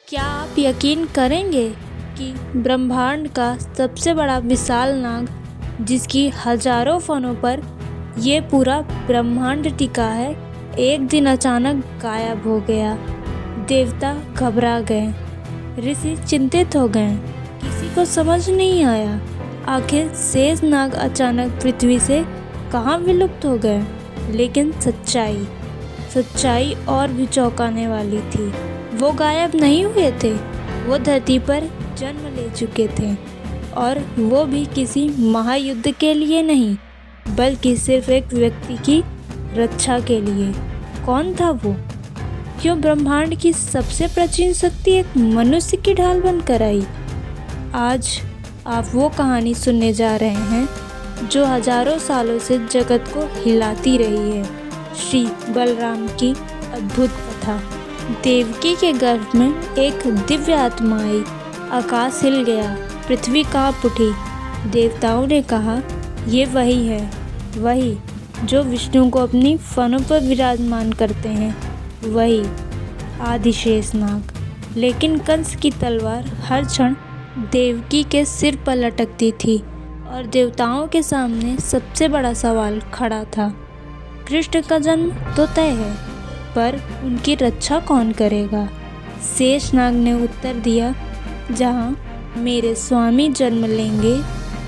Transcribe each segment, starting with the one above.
क्या आप यकीन करेंगे कि ब्रह्मांड का सबसे बड़ा विशाल नाग, जिसकी हजारों फनों पर ये पूरा ब्रह्मांड टिका है, एक दिन अचानक गायब हो गया। देवता घबरा गए, ऋषि चिंतित हो गए, किसी को समझ नहीं आया आखिर शेष नाग अचानक पृथ्वी से कहाँ विलुप्त हो गए। लेकिन सच्चाई और भी चौंकाने वाली थी। वो गायब नहीं हुए थे, वो धरती पर जन्म ले चुके थे, और वो भी किसी महायुद्ध के लिए नहीं, बल्कि सिर्फ एक व्यक्ति की रक्षा के लिए। कौन था वो? क्यों ब्रह्मांड की सबसे प्राचीन शक्ति एक मनुष्य की ढाल बनकर आई? आज आप वो कहानी सुनने जा रहे हैं जो हजारों सालों से जगत को हिलाती रही है। श्री बलराम की अद्भुत कथा। देवकी के गर्भ में एक दिव्य आत्मा आई। आकाश हिल गया, पृथ्वी कांप उठी। देवताओं ने कहा, ये वही है, वही जो विष्णु को अपनी फनों पर विराजमान करते हैं, वही आदिशेष नाग। लेकिन कंस की तलवार हर क्षण देवकी के सिर पर लटकती थी, और देवताओं के सामने सबसे बड़ा सवाल खड़ा था। कृष्ण का जन्म तो तय है, पर उनकी रक्षा कौन करेगा? शेषनाग ने उत्तर दिया, जहाँ मेरे स्वामी जन्म लेंगे,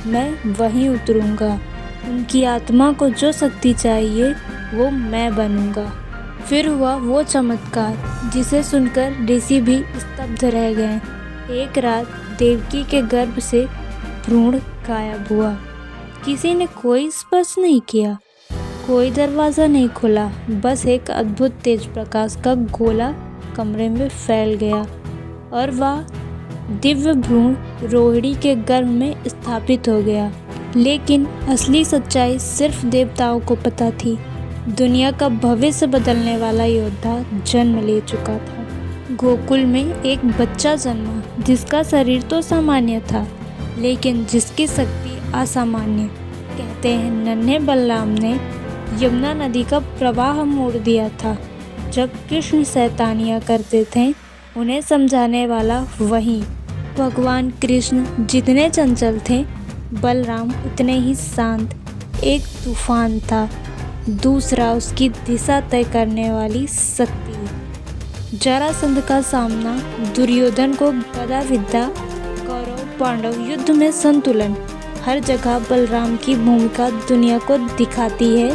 मैं वहीं उतरूंगा। उनकी आत्मा को जो शक्ति चाहिए वो मैं बनूंगा। फिर हुआ वो चमत्कार जिसे सुनकर ऋषि भी स्तब्ध रह गए। एक रात देवकी के गर्भ से भ्रूण गायब हुआ। किसी ने कोई स्पर्श नहीं किया, कोई दरवाज़ा नहीं खुला, बस एक अद्भुत तेज प्रकाश का गोला कमरे में फैल गया, और वह दिव्य भ्रूण रोहिणी के गर्भ में स्थापित हो गया। लेकिन असली सच्चाई सिर्फ देवताओं को पता थी। दुनिया का भविष्य बदलने वाला योद्धा जन्म ले चुका था। गोकुल में एक बच्चा जन्मा, जिसका शरीर तो सामान्य था, लेकिन जिसकी शक्ति असामान्य। कहते हैं नन्हे बलराम ने यमुना नदी का प्रवाह मोड़ दिया था। जब कृष्ण शैतानियाँ करते थे, उन्हें समझाने वाला वही भगवान कृष्ण। जितने चंचल थे बलराम, उतने ही शांत। एक तूफान था, दूसरा उसकी दिशा तय करने वाली शक्ति। जरासंध का सामना, दुर्योधन को गदा विद्या, कौरव पांडव युद्ध में संतुलन। हर जगह बलराम की भूमिका दुनिया को दिखाती है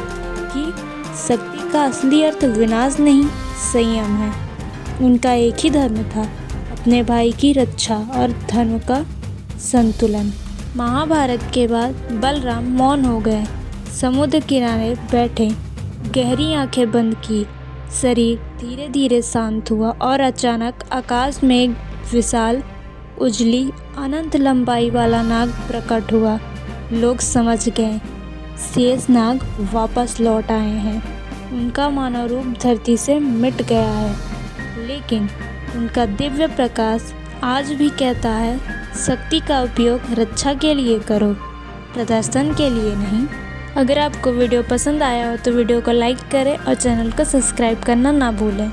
कि शक्ति का असली अर्थ विनाश नहीं, संयम है। उनका एक ही धर्म था, अपने भाई की रक्षा और धर्म का संतुलन। महाभारत के बाद बलराम मौन हो गए, समुद्र किनारे बैठे, गहरी आंखें बंद की। शरीर धीरे धीरे शांत हुआ, और अचानक आकाश में एक विशाल, उजली, अनंत लंबाई वाला नाग प्रकट हुआ। लोग समझ गए, शेष नाग वापस लौट आए हैं। उनका मानव रूप धरती से मिट गया है, लेकिन उनका दिव्य प्रकाश आज भी कहता है, शक्ति का उपयोग रक्षा के लिए करो, प्रदर्शन के लिए नहीं। अगर आपको वीडियो पसंद आया हो तो वीडियो को लाइक करें और चैनल को सब्सक्राइब करना ना भूलें।